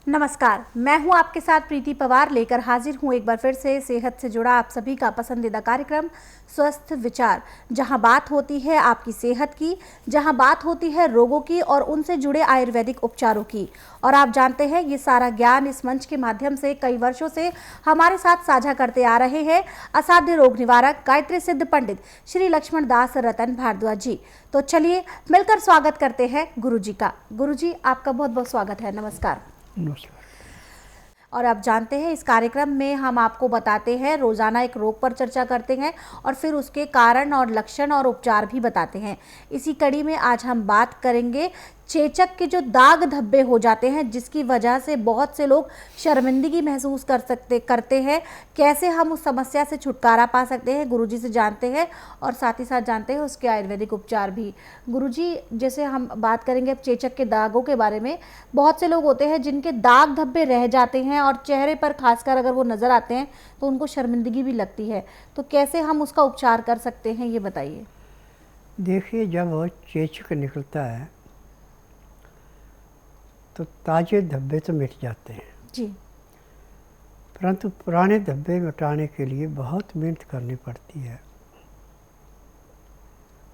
नमस्कार, मैं हूं आपके साथ प्रीति पवार लेकर हाजिर हूं एक बार फिर से सेहत से जुड़ा आप सभी का पसंदीदा कार्यक्रम स्वस्थ विचार, जहां बात होती है आपकी सेहत की, जहां बात होती है रोगों की और उनसे जुड़े आयुर्वेदिक उपचारों की। और आप जानते हैं ये सारा ज्ञान इस मंच के माध्यम से कई वर्षों से हमारे साथ साझा करते आ रहे हैं असाध्य रोग निवारक गायत्री सिद्ध पंडित श्री लक्ष्मण दास रतन भारद्वाज जी। तो चलिए मिलकर स्वागत करते हैं गुरु जी का। गुरु जी, आपका बहुत बहुत स्वागत है। नमस्कार। नमस्कार। और आप जानते हैं इस कार्यक्रम में हम आपको बताते हैं, रोजाना एक रोग पर चर्चा करते हैं और फिर उसके कारण और लक्षण और उपचार भी बताते हैं। इसी कड़ी में आज हम बात करेंगे चेचक के जो दाग धब्बे हो जाते हैं, जिसकी वजह से बहुत से लोग शर्मिंदगी महसूस करते हैं। कैसे हम उस समस्या से छुटकारा पा सकते हैं, गुरुजी से जानते हैं और साथ ही साथ जानते हैं उसके आयुर्वेदिक उपचार भी। गुरुजी, जैसे हम बात करेंगे अब चेचक के दागों के बारे में, बहुत से लोग होते हैं जिनके दाग धब्बे रह जाते हैं और चेहरे पर खासकर अगर वो नज़र आते हैं तो उनको शर्मिंदगी भी लगती है। तो कैसे हम उसका उपचार कर सकते हैं, ये बताइए। देखिए, जब वो चेचक निकलता है तो ताज़े धब्बे तो मिट जाते हैं जी। परंतु पुराने धब्बे मिटाने के लिए बहुत मेहनत करनी पड़ती है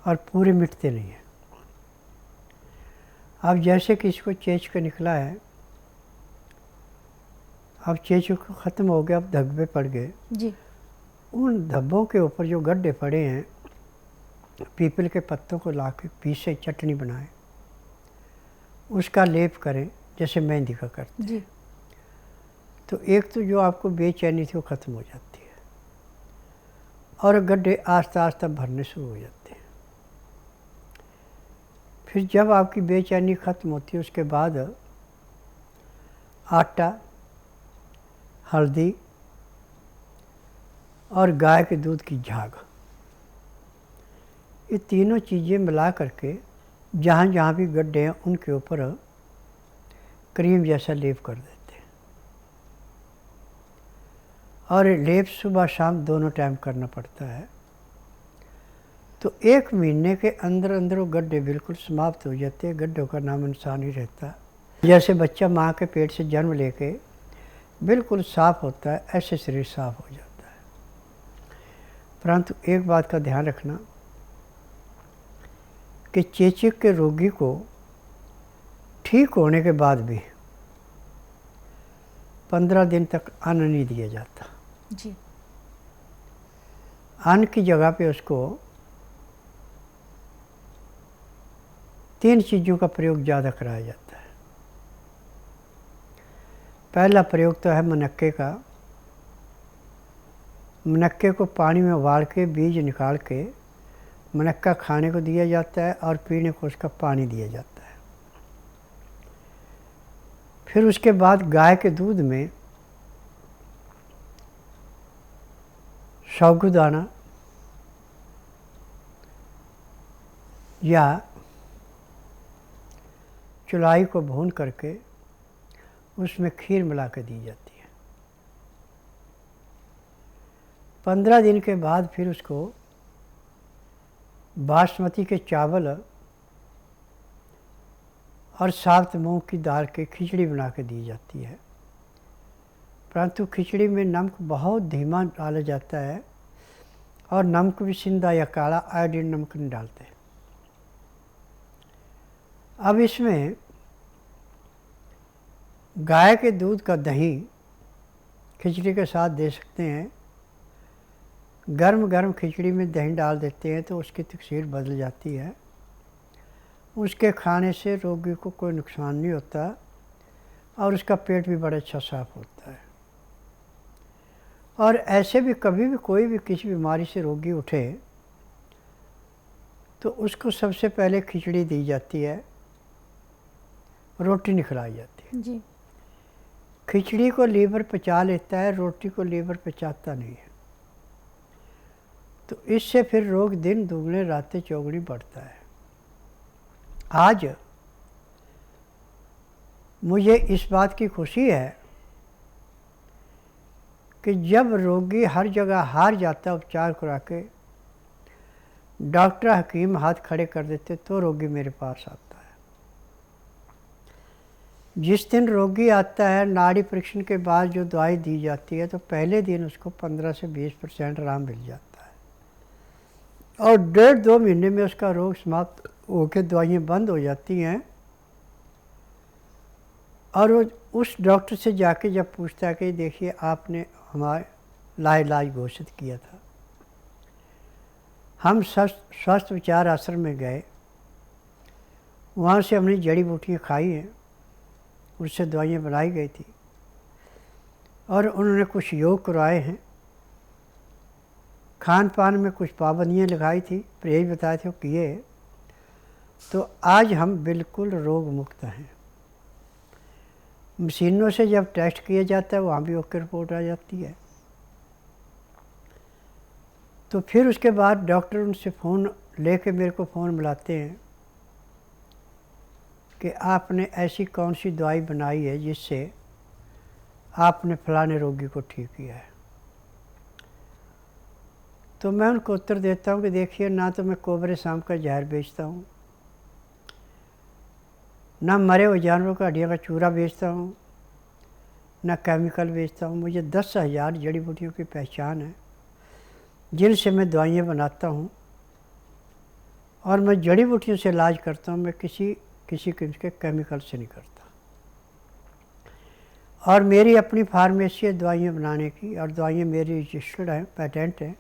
और पूरे मिटते नहीं हैं। अब जैसे किसी को चेचक निकला है, अब चेचक ख़त्म हो गया, अब धब्बे पड़ गए जी। उन धब्बों के ऊपर जो गड्ढे पड़े हैं, पीपल के पत्तों को ला के पीसे चटनी बनाएं, उसका लेप करें जैसे मेहंदी का करते जी। हैं। तो एक तो जो आपको बेचैनी थी वो ख़त्म हो जाती है और गड्ढे आस्ता आस्ता भरने शुरू हो जाते हैं। फिर जब आपकी बेचैनी ख़त्म होती है उसके बाद आटा, हल्दी और गाय के दूध की झाग, ये तीनों चीज़ें मिला करके जहाँ जहाँ भी गड्ढे हैं उनके ऊपर क्रीम जैसा लेप कर देते हैं। और लेप सुबह शाम दोनों टाइम करना पड़ता है। तो 1 महीने के अंदर अंदर वो गड्ढे बिल्कुल समाप्त हो जाते हैं, गड्ढों का नाम निशान ही रहता। जैसे बच्चा माँ के पेट से जन्म लेके बिल्कुल साफ़ होता है, ऐसे शरीर साफ़ हो जाता है। परंतु एक बात का ध्यान रखना कि चेचक के रोगी को ठीक होने के बाद भी 15 दिन तक अन्न नहीं दिया जाता। जी। अन्न की जगह पे उसको 3 चीज़ों का प्रयोग ज़्यादा कराया जाता है। पहला प्रयोग तो है मनक्के का। मनक्के को पानी में उबाल के बीज निकाल के मनक्का खाने को दिया जाता है और पीने को उसका पानी दिया जाता है। फिर उसके बाद गाय के दूध में साबूदाना या चुलाई को भून करके उसमें खीर मिला के दी जाती है। 15 दिन के बाद फिर उसको बासमती के चावल और सात मूंग की दाल की खिचड़ी बना के दी जाती है। परंतु खिचड़ी में नमक बहुत धीमा डाला जाता है और नमक भी सिंधा या काला, आयोडीन नमक नहीं डालते। अब इसमें गाय के दूध का दही खिचड़ी के साथ दे सकते हैं। गर्म गर्म खिचड़ी में दही डाल देते हैं तो उसकी तकसीर बदल जाती है। उसके खाने से रोगी को कोई नुकसान नहीं होता और उसका पेट भी बड़ा अच्छा साफ होता है। और ऐसे भी कभी भी कोई भी किसी बीमारी से रोगी उठे तो उसको सबसे पहले खिचड़ी दी जाती है, रोटी नहीं खिलाई जाती है। जी। खिचड़ी को लीवर पचा लेता है, रोटी को लीवर पचाता नहीं है। तो इससे फिर रोग दिन दुगने रातें चौगुनी बढ़ता है। आज मुझे इस बात की खुशी है कि जब रोगी हर जगह हार जाता उपचार करा के, डॉक्टर हकीम हाथ खड़े कर देते तो रोगी मेरे पास आता है। जिस दिन रोगी आता है, नाड़ी परीक्षण के बाद जो दवाई दी जाती है तो पहले दिन उसको 15 से 20% आराम मिल जाता है और 1.5-2 महीने में उसका रोग समाप्त होकर दवाइयाँ बंद हो जाती हैं। और वो उस डॉक्टर से जाके जब पूछता है कि देखिए आपने हमारे लाइलाज घोषित किया था, हम स्वस्थ विचार आश्रम में गए, वहाँ से हमने जड़ी बूटियाँ खाई हैं, उससे दवाइयाँ बनाई गई थी और उन्होंने कुछ योग करवाए हैं, खान पान में कुछ पाबंदियाँ लगाई थी, परहेज बताए थे वो किए, तो आज हम बिल्कुल रोग मुक्त हैं। मशीनों से जब टेस्ट किया जाता है वहाँ भी ओके रिपोर्ट आ जाती है। तो फिर उसके बाद डॉक्टर उनसे फ़ोन लेके मेरे को फ़ोन मिलाते हैं कि आपने ऐसी कौन सी दवाई बनाई है जिससे आपने फलाने रोगी को ठीक किया है। तो मैं उनको उत्तर देता हूँ कि देखिए, ना तो मैं कोबरे शाम का जहर बेचता हूँ, ना मरे हुए जानवरों का हड्डियों का चूरा बेचता हूँ, ना केमिकल बेचता हूँ। मुझे 10,000 जड़ी बूटियों की पहचान है जिनसे मैं दवाइयाँ बनाता हूँ और मैं जड़ी बूटियों से इलाज करता हूँ। मैं किसी किस्म के केमिकल से नहीं करता और मेरी अपनी फार्मेसी है दवाइयाँ बनाने की और दवाइयाँ मेरी रजिस्टर्ड हैं, पेटेंट हैं,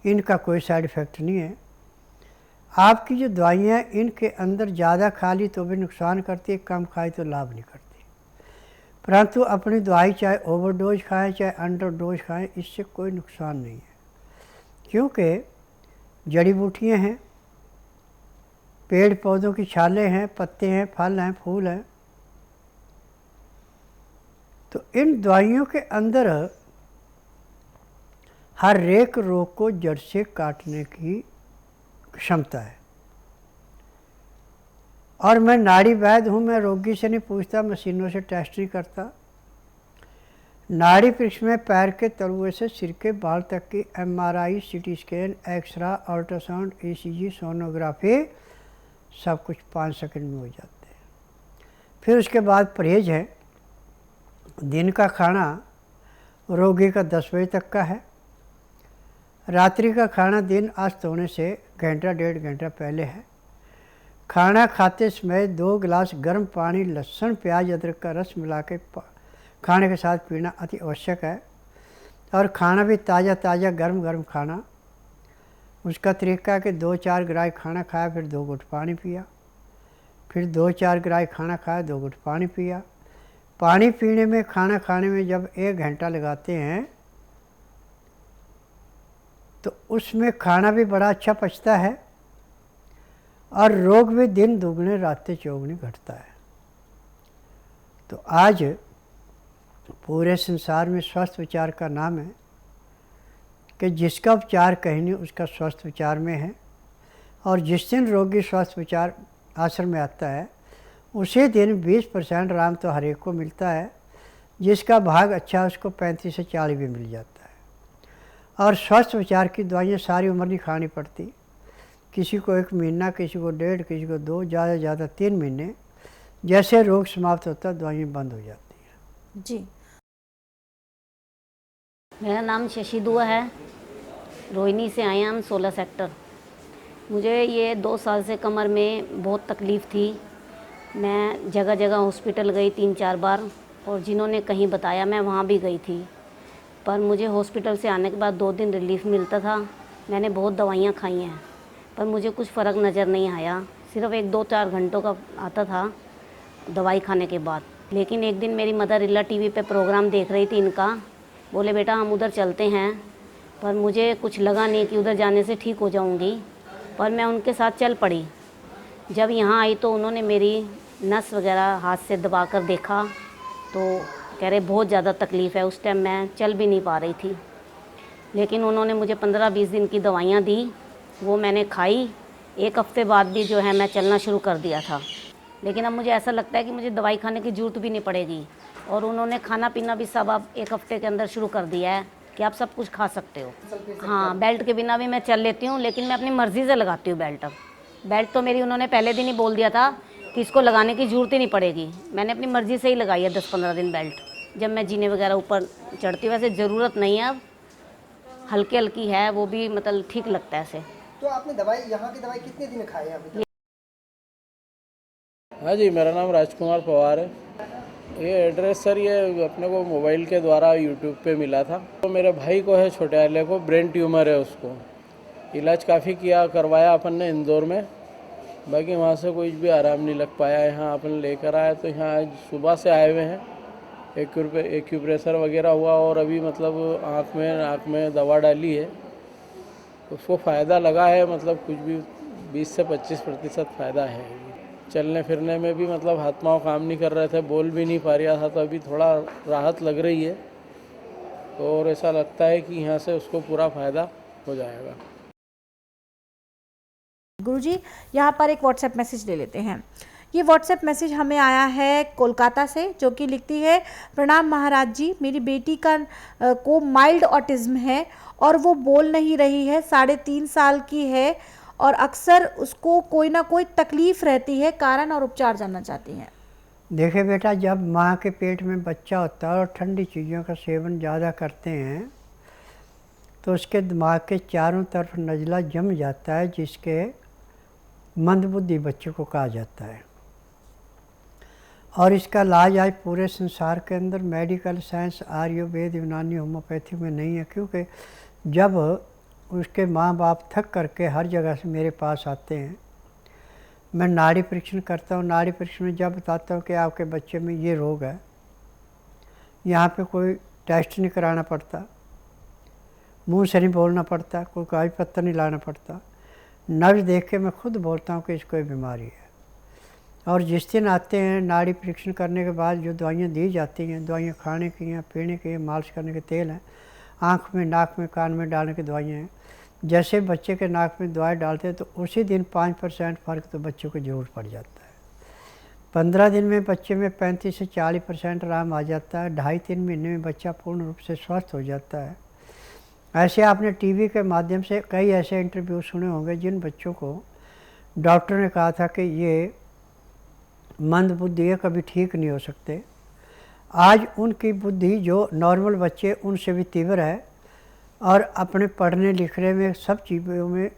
इनका कोई साइड इफ़ेक्ट नहीं है। आपकी जो दवाइयाँ इनके अंदर ज़्यादा खा ली तो भी नुकसान करती है, कम खाई तो लाभ नहीं करती। परंतु अपनी दवाई चाहे ओवरडोज खाएं चाहे अंडर डोज खाएं, इससे कोई नुकसान नहीं है, क्योंकि जड़ी बूटियाँ हैं, पेड़ पौधों की छालें हैं, पत्ते हैं, फल हैं, फूल हैं। तो इन दवाइयों के अंदर हर एक रोग को जड़ से काटने की क्षमता है। और मैं नाड़ी वैद्य हूँ, मैं रोगी से नहीं पूछता, मशीनों से टेस्ट नहीं करता। नाड़ी परीक्षण में पैर के तलुए से सिर के बाल तक की MRI, CT scan, x ray, ultrasound, ECG, sonography सब कुछ 5 सेकंड में हो जाते हैं। फिर उसके बाद परहेज है। दिन का खाना रोगी का 10 बजे तक का है, रात्रि का खाना दिन अस्त होने से घंटा 1.5 घंटा पहले है। खाना खाते समय 2 गिलास गर्म पानी, लहसुन, प्याज, अदरक का रस मिला के खाने के साथ पीना अति आवश्यक है। और खाना भी ताज़ा ताज़ा गर्म गर्म खाना। उसका तरीका है कि 2-4 ग्राय खाना खाया, फिर 2 घुट पानी पिया, फिर 2-4 ग्राय खाना खाया, 2 घुट पानी पिया। पानी पीने में, खाना खाने में जब 1 घंटा लगाते हैं तो उसमें खाना भी बड़ा अच्छा पचता है और रोग भी दिन दुगने रातें चौगुने घटता है। तो आज पूरे संसार में स्वस्थ विचार का नाम है कि जिसका उपचार कहीं नहीं उसका स्वस्थ विचार में है। और जिस दिन रोगी स्वस्थ विचार आश्रम में आता है उसी दिन 20% आराम तो हर एक को मिलता है, जिसका भाग अच्छा उसको 35 से 40 भी मिल जाता है। और स्वस्थ विचार की दवाइयाँ सारी उम्र नहीं खानी पड़ती, किसी को 1 महीना, किसी को 1.5, किसी को 2, ज़्यादा ज़्यादा 3 महीने। जैसे रोग समाप्त होता है दवाइयाँ बंद हो जाती हैं। जी, मेरा नाम शशि दुआ है, रोहिणी से आए हैं हम, 16 सेक्टर। मुझे ये 2 साल से कमर में बहुत तकलीफ़ थी। मैं जगह जगह हॉस्पिटल गई 3-4 बार और जिन्होंने कहीं बताया मैं वहाँ भी गई थी, पर मुझे हॉस्पिटल से आने के बाद 2 दिन रिलीफ़ मिलता था। मैंने बहुत दवाइयाँ खाई हैं पर मुझे कुछ फ़र्क नज़र नहीं आया, सिर्फ 1-2-4 घंटों का आता था दवाई खाने के बाद। लेकिन एक दिन मेरी मदर इल्ला टीवी पे प्रोग्राम देख रही थी इनका, बोले बेटा हम उधर चलते हैं, पर मुझे कुछ लगा नहीं कि उधर जाने से ठीक हो जाऊंगी, पर मैं उनके साथ चल पड़ी। जब यहाँ आई तो उन्होंने मेरी नस वगैरह हाथ से दबा कर देखा तो कह रहे बहुत ज़्यादा तकलीफ़ है। उस टाइम मैं चल भी नहीं पा रही थी, लेकिन उन्होंने मुझे 15-20 दिन की दवाइयाँ दी, वो मैंने खाई। 1 हफ़्ते बाद भी जो है मैं चलना शुरू कर दिया था। लेकिन अब मुझे ऐसा लगता है कि मुझे दवाई खाने की ज़रूरत भी नहीं पड़ेगी। और उन्होंने खाना पीना भी सब अब 1 हफ़्ते के अंदर शुरू कर दिया है कि आप सब कुछ खा सकते हो। हाँ, बेल्ट के बिना भी मैं चल लेती हूँ, लेकिन मैं अपनी मर्ज़ी से लगाती हूँ बेल्ट। अब बेल्ट तो मेरी उन्होंने पहले दिन ही बोल दिया था कि इसको लगाने की ज़रूरत ही नहीं पड़ेगी। मैंने अपनी मर्ज़ी से ही लगाई है 10-15 दिन बेल्ट। जब मैं जीने वगैरह ऊपर चढ़ती हूँ, वैसे ज़रूरत नहीं है अब, हल्की हल्की है, वो भी मतलब ठीक लगता है ऐसे। तो आपने दवाई, यहाँ की दवाई कितने दिन खाई है अभी तक? हाँ जी, मेरा नाम राजकुमार पवार है। ये एड्रेस सर ये अपने को मोबाइल के द्वारा यूट्यूब पे मिला था। तो मेरे भाई को है, छोटे वाले को ब्रेन ट्यूमर है, उसको इलाज काफ़ी किया करवाया अपन ने इंदौर में, बाकी वहाँ से कोई भी आराम नहीं लग पाया। यहाँ अपन लेकर आए तो यहाँ आज सुबह से आए हुए हैं। एक्यूप्रेशर वगैरह हुआ और अभी मतलब आँख में नाक में दवा डाली है, उसको फ़ायदा लगा है, मतलब कुछ भी 20 से 25% फ़ायदा है। चलने फिरने में भी मतलब हाथ पाँव काम नहीं कर रहे थे, बोल भी नहीं पा रहा था, तो अभी थोड़ा राहत लग रही है और ऐसा लगता है कि यहाँ से उसको पूरा फ़ायदा हो जाएगा। गुरुजी, यहाँ पर एक व्हाट्सएप मैसेज ले लेते हैं। ये व्हाट्सएप मैसेज हमें आया है कोलकाता से, जो कि लिखती है, प्रणाम महाराज जी, मेरी बेटी को माइल्ड ऑटिज्म है और वो बोल नहीं रही है, 3.5 साल की है और अक्सर उसको कोई ना कोई तकलीफ़ रहती है, कारण और उपचार जानना चाहती हैं। देखिए बेटा, जब माँ के पेट में बच्चा होता है और ठंडी चीज़ों का सेवन ज़्यादा करते हैं तो उसके दिमाग के चारों तरफ नज़ला जम जाता है, जिसके मंदबुद्धि बच्चे को कहा जाता है। और इसका इलाज आज पूरे संसार के अंदर मेडिकल साइंस, आयुर्वेद, यूनानी, होम्योपैथी में नहीं है, क्योंकि जब उसके माँ बाप थक करके हर जगह से मेरे पास आते हैं, मैं नाड़ी परीक्षण करता हूँ। नाड़ी परीक्षण में जब बताता हूँ कि आपके बच्चे में ये रोग है, यहाँ पे कोई टेस्ट नहीं कराना पड़ता, मुंह से नहीं बोलना पड़ता, कोई कागज पत्तर नहीं लाना पड़ता, नब्ज देख के मैं खुद बोलता हूँ कि इसको ये बीमारी है। और जिस दिन आते हैं नाड़ी परीक्षण करने के बाद जो दवाइयाँ दी जाती हैं, दवाइयाँ खाने की हैं, पीने की, मालिश करने के तेल हैं, आँख में, नाक में, कान में डालने की दवाइयाँ हैं। जैसे बच्चे के नाक में दवाई डालते हैं तो उसी दिन 5% फ़र्क तो बच्चों को ज़रूर पड़ जाता है। 15 दिन में बच्चे में 35 से 40% आराम आ जाता है। 2.5-3 महीने में बच्चा पूर्ण रूप से स्वस्थ हो जाता है। ऐसे आपने टीवी के माध्यम से कई ऐसे इंटरव्यू सुने होंगे जिन बच्चों को डॉक्टर ने कहा था कि ये मंदबुद्धि है, कभी ठीक नहीं हो सकते। आज उनकी बुद्धि जो नॉर्मल बच्चे उनसे भी तीव्र है और अपने पढ़ने लिखने में सब चीज़ों में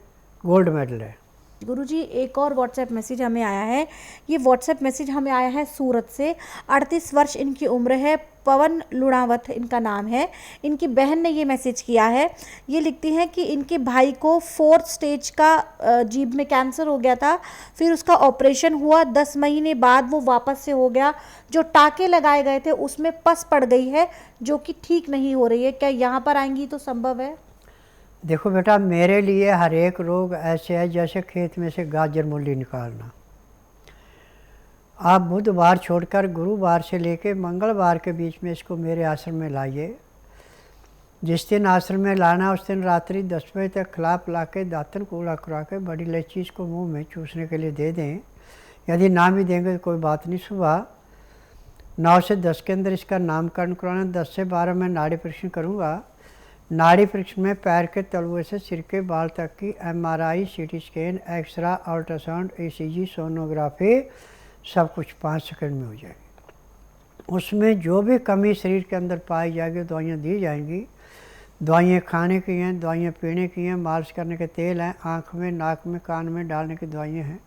गोल्ड मेडल है। गुरुजी, एक और व्हाट्सएप मैसेज हमें आया है। ये व्हाट्सएप मैसेज हमें आया है सूरत से। 38 वर्ष इनकी उम्र है, पवन लुणावत इनका नाम है। इनकी बहन ने ये मैसेज किया है। ये लिखती हैं कि इनके भाई को 4th स्टेज का जीभ में कैंसर हो गया था, फिर उसका ऑपरेशन हुआ, 10 महीने बाद वो वापस से हो गया। जो टाँके लगाए गए थे उसमें पस पड़ गई है, जो कि ठीक नहीं हो रही है। क्या यहाँ पर आएंगी तो संभव है? देखो बेटा, मेरे लिए हर एक रोग ऐसे है जैसे खेत में से गाजर मूली निकालना। आप बुधवार छोड़कर गुरुवार से लेकर मंगलवार के बीच में इसको मेरे आश्रम में लाइए। जिस दिन आश्रम में लाना उस दिन रात्रि 10 बजे तक खिला पिला के, दातन कूड़ा करा के, बड़ी इलायची इसको मुंह में चूसने के लिए दे दें। यदि ना भी देंगे तो कोई बात नहीं। सुबह 9 से 10 के अंदर इसका नामकरण कराना। 10 से 12 मैं नाड़ी परीक्षण करूँगा। नाड़ी परीक्षण में पैर के तलुए से सिर के बाल तक की MRI, CT scan, x ray, ultrasound, ECG, sonography, सब कुछ 5 सेकंड में हो जाएगी। उसमें जो भी कमी शरीर के अंदर पाई जाएगी दवाइयाँ दी जाएंगी। दवाइयाँ खाने की हैं, दवाइयाँ पीने की हैं, मालिश करने के तेल हैं, आँख में, नाक में, कान में डालने की दवाइयाँ हैं।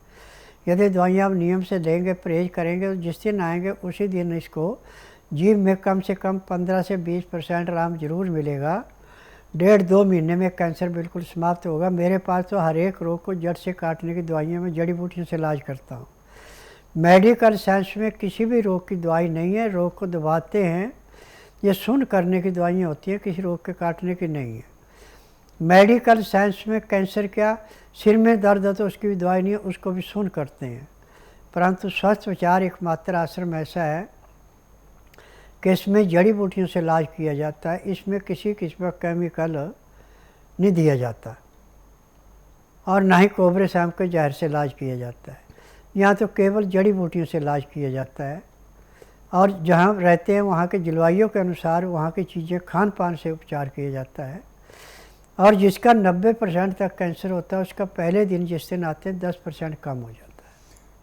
यदि दवाइयाँ आप नियम से लेंगे, परहेज करेंगे, तो जिस दिन आएंगे उसी दिन इसको जीभ में कम से कम 15 से 20% आराम जरूर मिलेगा। 1.5-2 महीने में कैंसर बिल्कुल समाप्त होगा। मेरे पास तो हर एक रोग को जड़ से काटने की दवाइयाँ मैं जड़ी बूटियों से इलाज करता हूँ। मेडिकल साइंस में किसी भी रोग की दवाई नहीं है, रोग को दबाते हैं। ये सुन करने की दवाइयाँ होती हैं, किसी रोग के काटने की नहीं है। मेडिकल साइंस में कैंसर क्या, सिर में दर्द है तो उसकी भी दवाई नहीं है, उसको भी सुन करते हैं। परंतु स्वस्थ विचार एकमात्र आश्रम ऐसा है कि इसमें जड़ी बूटियों से इलाज किया जाता है। इसमें किसी किस्म का केमिकल नहीं दिया जाता और ना ही कोबरे शाम के जहर से इलाज किया जाता है। यहाँ तो केवल जड़ी बूटियों से इलाज किया जाता है और जहाँ रहते हैं वहाँ के जलवायु के अनुसार वहाँ की चीज़ें, खान पान से उपचार किया जाता है। और जिसका 90% तक कैंसर होता है उसका पहले दिन जिस दिन आते हैं 10% कम हो जाता है।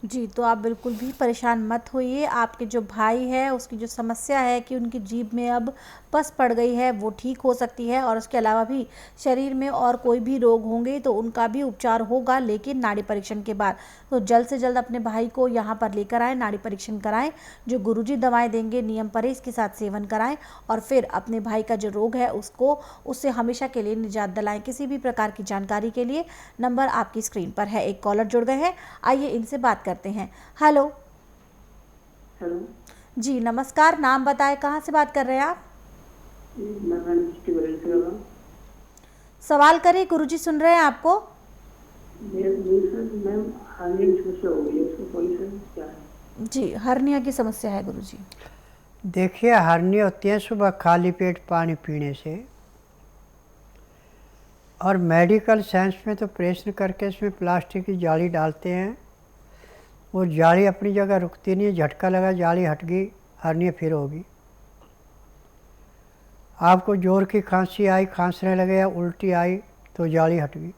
जी, तो आप बिल्कुल भी परेशान मत होइए। आपके जो भाई है उसकी जो समस्या है कि उनकी जीभ में अब पस पड़ गई है वो ठीक हो सकती है, और उसके अलावा भी शरीर में और कोई भी रोग होंगे तो उनका भी उपचार होगा, लेकिन नाड़ी परीक्षण के बाद। तो जल्द से जल्द अपने भाई को यहाँ पर लेकर आएँ, नाड़ी परीक्षण कराएँ, जो गुरुजी दवाएँ देंगे नियम परहेज़ के साथ सेवन कराएँ, और फिर अपने भाई का जो रोग है उससे हमेशा के लिए निजात दिलाएँ। किसी भी प्रकार की जानकारी के लिए नंबर आपकी स्क्रीन पर है। एक कॉलर जुड़ गए हैं, आइए इनसे बात करते हैं। हेलो। हेलो जी नमस्कार, नाम बताएं, कहाँ से बात कर रहे हैं आप? मैं मैम डिस्ट्रिक्ट बरेली से कर रहा हूँ। सवाल करिए, गुरुजी सुन रहे हैं आपको। मेरे सर मैम हार्निया की समस्या हो गई है, उसको सॉल्यूशन क्या है? जी, हर्निया की समस्या है गुरुजी। देखिए, हर्निया होती है सुबह खाली पेट पानी पीने से, और मेडिकल साइंस में तो ऑपरेशन करके इसमें प्लास्टिक की जाली डालते हैं। वो जाली अपनी जगह रुकती नहीं है, झटका लगा जाली हट गई, हर्निया फिर होगी। आपको जोर की खांसी आई, खांसने लगे या उल्टी आई तो जाली हट गई।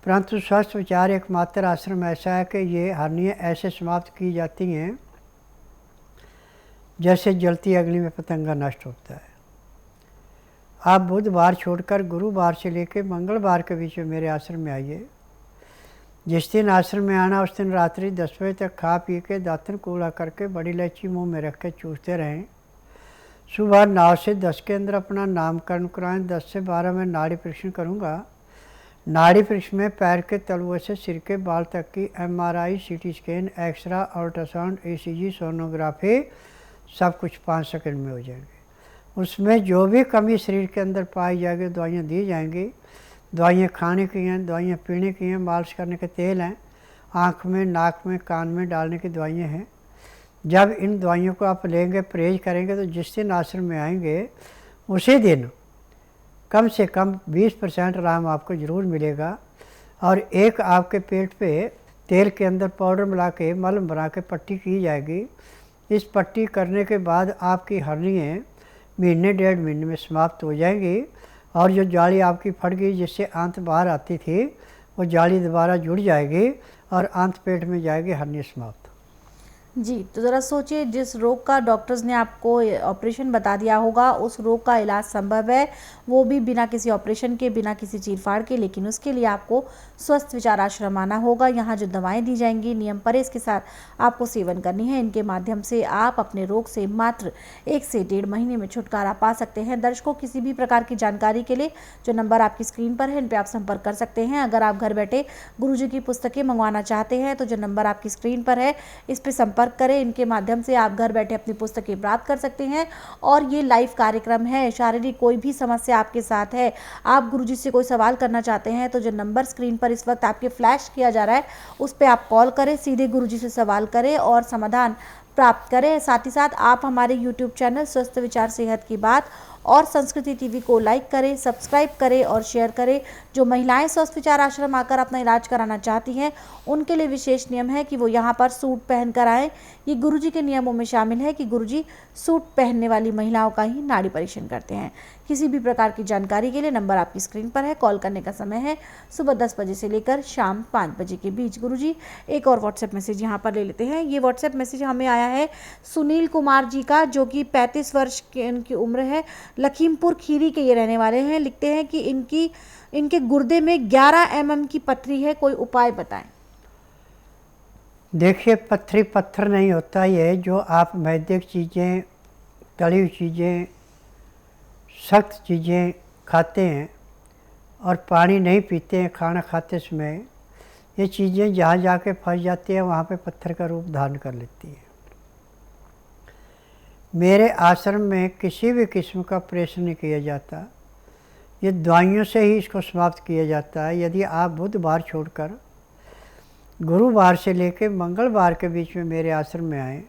परंतु स्वस्थ विचार एकमात्र आश्रम ऐसा है कि ये हर्निया ऐसे समाप्त की जाती हैं जैसे जलती अग्नि में पतंगा नष्ट होता है। आप बुधवार छोड़कर गुरुवार से लेकर मंगलवार के बीच में मेरे आश्रम में आइए। जिस दिन आश्रम में आना उस दिन रात्रि 10 बजे तक खा पी के दातन कूड़ा करके बड़ी इलायची मुंह में रख के चूसते रहें। सुबह 9 से 10 के अंदर अपना नामकरण कराएं। 10 से 12 में नाड़ी परीक्षण करूँगा। नाड़ी परीक्षण में पैर के तलुए से सिर के बाल तक की MRI, CT scan, x ray, ultrasound, ECG, sonography सब कुछ 5 सेकंड में हो जाएंगे। उसमें जो भी कमी शरीर के अंदर पाई जाएगी दवाइयाँ दी जाएंगी। दवाइयाँ खाने की हैं, दवाइयाँ पीने की हैं, मालिश करने के तेल हैं, आँख में, नाक में, कान में डालने की दवाइयाँ हैं। जब इन दवाइयों को आप लेंगे, परहेज करेंगे, तो जिस दिन आश्रम में आएंगे उसी दिन कम से कम 20% आराम आपको ज़रूर मिलेगा। और एक आपके पेट पे तेल के अंदर पाउडर मिला के मलम बना के पट्टी की जाएगी। इस पट्टी करने के बाद आपकी हर्नियाँ महीने 1.5 महीने में समाप्त हो जाएंगी, और जो जाली आपकी फट गई जिससे आंत बाहर आती थी वो जाली दोबारा जुड़ जाएगी और आंत पेट में जाएगी, हर्निया समाप्त। जी, तो ज़रा सोचिए, जिस रोग का डॉक्टर्स ने आपको ऑपरेशन बता दिया होगा उस रोग का इलाज संभव है, वो भी बिना किसी ऑपरेशन के, बिना किसी चीरफाड़ के। लेकिन उसके लिए आपको स्वस्थ विचार आश्रम आना होगा। यहाँ जो दवाएं दी जाएंगी नियम परहेज के साथ आपको सेवन करनी है। इनके माध्यम से आप अपने रोग से मात्र 1 से 1.5 महीने में छुटकारा पा सकते हैं। दर्शकों, किसी भी प्रकार की जानकारी के लिए जो नंबर आपकी स्क्रीन पर है इन पर आप संपर्क कर सकते हैं। अगर आप घर बैठे गुरुजी की पुस्तकें मंगवाना चाहते हैं तो जो नंबर आपकी स्क्रीन पर है इस पर संपर्क करें। इनके माध्यम से आप घर बैठे अपनी पुस्तकें प्राप्त कर सकते हैं। और ये लाइव कार्यक्रम है। शारीरिक कोई भी समस्या आपके साथ है, आप गुरुजी से कोई सवाल करना चाहते हैं तो जो नंबर स्क्रीन पर इस वक्त आपके फ्लैश किया जा रहा है उस पर आप कॉल करें, सीधे गुरुजी से सवाल करें और समाधान प्राप्त करें। साथ ही साथ आप हमारे YouTube चैनल स्वस्थ विचार सेहत की बात और संस्कृति टीवी को लाइक करें, सब्सक्राइब करें और शेयर करें। जो महिलाएं स्वस्थ विचार आश्रम आकर अपना इलाज कराना चाहती हैं उनके लिए विशेष नियम है कि वो यहाँ पर सूट पहन कर आएँ। ये गुरुजी के नियमों में शामिल है कि गुरुजी सूट पहनने वाली महिलाओं का ही नाड़ी परीक्षण करते हैं। किसी भी प्रकार की जानकारी के लिए नंबर आपकी स्क्रीन पर है। कॉल करने का समय है सुबह 10 बजे से लेकर शाम 5 बजे के बीच। गुरुजी, एक और व्हाट्सएप मैसेज यहाँ पर ले लेते हैं। ये व्हाट्सएप मैसेज हमें आया है सुनील कुमार जी का, जो कि 35 वर्ष की इनकी उम्र है, लखीमपुर खीरी के ये रहने वाले हैं। लिखते हैं कि इनके गुर्दे में 11 mm की पथरी है, कोई उपाय बताएं। देखिए, पत्थरी पत्थर नहीं होता। ये जो आप वैदिक चीज़ें, तली हुई चीज़ें, सख्त चीज़ें खाते हैं और पानी नहीं पीते हैं खाना खाते समय, ये चीज़ें जहाँ जाके फंस जाती हैं वहाँ पे पत्थर का रूप धारण कर लेती है। मेरे आश्रम में किसी भी किस्म का ऑपरेशन नहीं किया जाता। ये दवाइयों से ही इसको समाप्त किया जाता है। यदि आप बुधवार छोड़कर गुरुवार से लेकर मंगलवार के बीच में मेरे आश्रम में आएँ,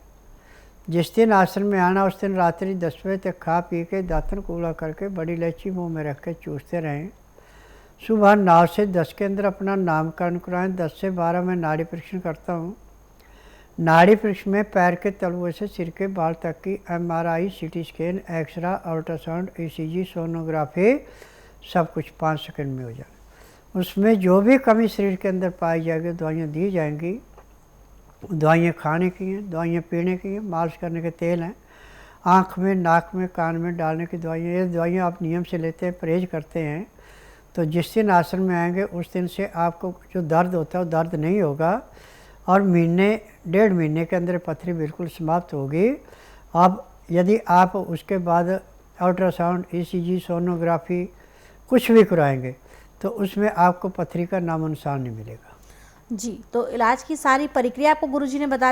जिस दिन आश्रम में आना उस दिन रात्रि 10 बजे तक खा पी के दातन कूड़ा करके बड़ी इलायची मुँह में रख के चूसते रहें। सुबह 9 से 10 के अंदर अपना नामकरण कराएं। 10 से 12 में नाड़ी परीक्षण करता हूँ। नाड़ी परीक्षण में पैर के तलुए से सिर के बाल तक की MRI, CT scan, x ray, ultrasound, ECG, sonography सब कुछ 5 सेकंड में हो जाए। उसमें जो भी कमी शरीर के अंदर पाई जाएगी दवाइयाँ दी जाएंगी। दवाइयाँ खाने की हैं, दवाइयाँ पीने की हैं, मालिश करने के तेल हैं, आँख में, नाक में, कान में डालने की दवाइयाँ, ये दवाइयाँ आप नियम से लेते हैं, परहेज करते हैं, तो जिस दिन आश्रम में आएंगे उस दिन से आपको जो दर्द होता है वो दर्द नहीं होगा और महीने 1.5 महीने के अंदर पथरी बिल्कुल समाप्त होगी। अब यदि आप उसके बाद अल्ट्रासाउंड, ECG, सोनोग्राफी कुछ भी कराएंगे तो उसमें आपको पथरी का नामो निशान नहीं मिलेगा। जी, तो इलाज की सारी प्रक्रिया आपको गुरुजी ने बता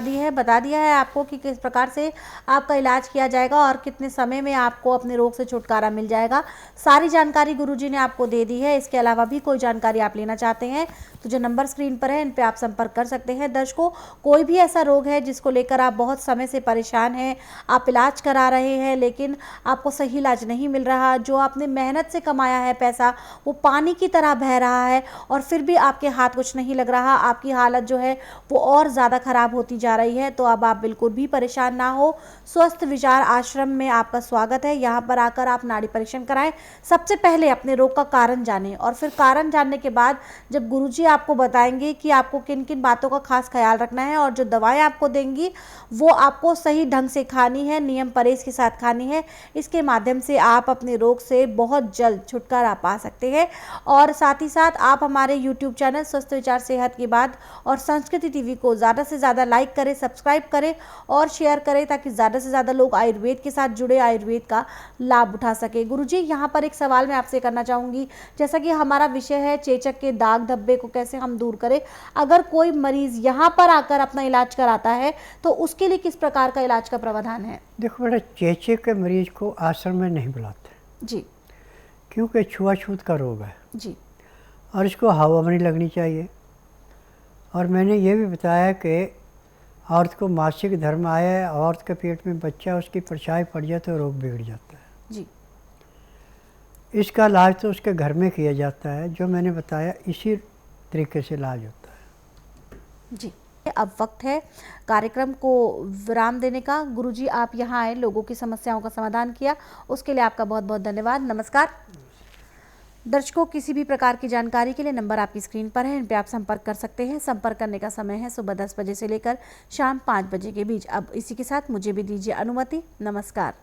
दिया है आपको कि किस प्रकार से आपका इलाज किया जाएगा और कितने समय में आपको अपने रोग से छुटकारा मिल जाएगा। सारी जानकारी गुरुजी ने आपको दे दी है। इसके अलावा भी कोई जानकारी आप लेना चाहते हैं तो जो नंबर स्क्रीन पर है इन पे आप संपर्क कर सकते हैं। दर्शकों, कोई भी ऐसा रोग है जिसको लेकर आप बहुत समय से परेशान हैं, आप इलाज करा रहे हैं लेकिन आपको सही इलाज नहीं मिल रहा, जो आपने मेहनत से कमाया है पैसा वो पानी की तरह बह रहा है और फिर भी आपके हाथ कुछ नहीं लग रहा, आपकी हालत जो है वो और ज़्यादा ख़राब होती जा रही है, तो अब आप बिल्कुल भी परेशान ना हो। स्वस्थ विचार आश्रम में आपका स्वागत है। यहाँ पर आकर आप नाड़ी परीक्षण कराएं। सबसे पहले अपने रोग का कारण जानें और फिर कारण जानने के बाद जब गुरुजी आपको बताएंगे कि आपको किन किन बातों का खास ख्याल रखना है और जो दवाएं आपको देंगी वो आपको सही ढंग से खानी है, नियम परहेज के साथ खानी है। इसके माध्यम से आप अपने रोग से बहुत जल्द छुटकारा पा सकते हैं। और साथ ही साथ आप हमारे YouTube चैनल स्वस्थ विचार सेहत की बात और संस्कृति टीवी को ज़्यादा से ज़्यादा लाइक करें, सब्सक्राइब करें और शेयर करें ताकि ज़्यादा से ज़्यादा लोग आयुर्वेद के साथ जुड़े, आयुर्वेद का लाभ उठा सके। गुरुजी, यहाँ पर एक सवाल मैं आपसे करना चाहूँगी, जैसा कि हमारा विषय है चेचक के दाग धब्बे को कैसे हम दूर करें, अगर कोई मरीज़ यहाँ पर आकर अपना इलाज कराता है तो उसके लिए किस प्रकार का इलाज का प्रावधान है? देखो बेटा, चेचक के मरीज को आश्रम में नहीं बुलाते जी क्योंकि छुआछूत का रोग है जी और इसको हवा भी नहीं लगनी चाहिए। और मैंने ये भी बताया कि औरत को मासिक धर्म आया है, औरत के पेट में बच्चा है, उसकी परछाई पड़ जाए तो रोग बिगड़ जाता है। जी इसका इलाज तो उसके घर में किया जाता है, जो मैंने बताया इसी तरीके से इलाज होता है। जी, अब वक्त है कार्यक्रम को विराम देने का। गुरुजी, आप यहाँ आए, लोगों की समस्याओं का समाधान किया, उसके लिए आपका बहुत बहुत धन्यवाद। नमस्कार। दर्शकों, किसी भी प्रकार की जानकारी के लिए नंबर आपकी स्क्रीन पर है, इन पे आप संपर्क कर सकते हैं। संपर्क करने का समय है सुबह 10 बजे से लेकर शाम 5 बजे के बीच। अब इसी के साथ मुझे भी दीजिए अनुमति। नमस्कार।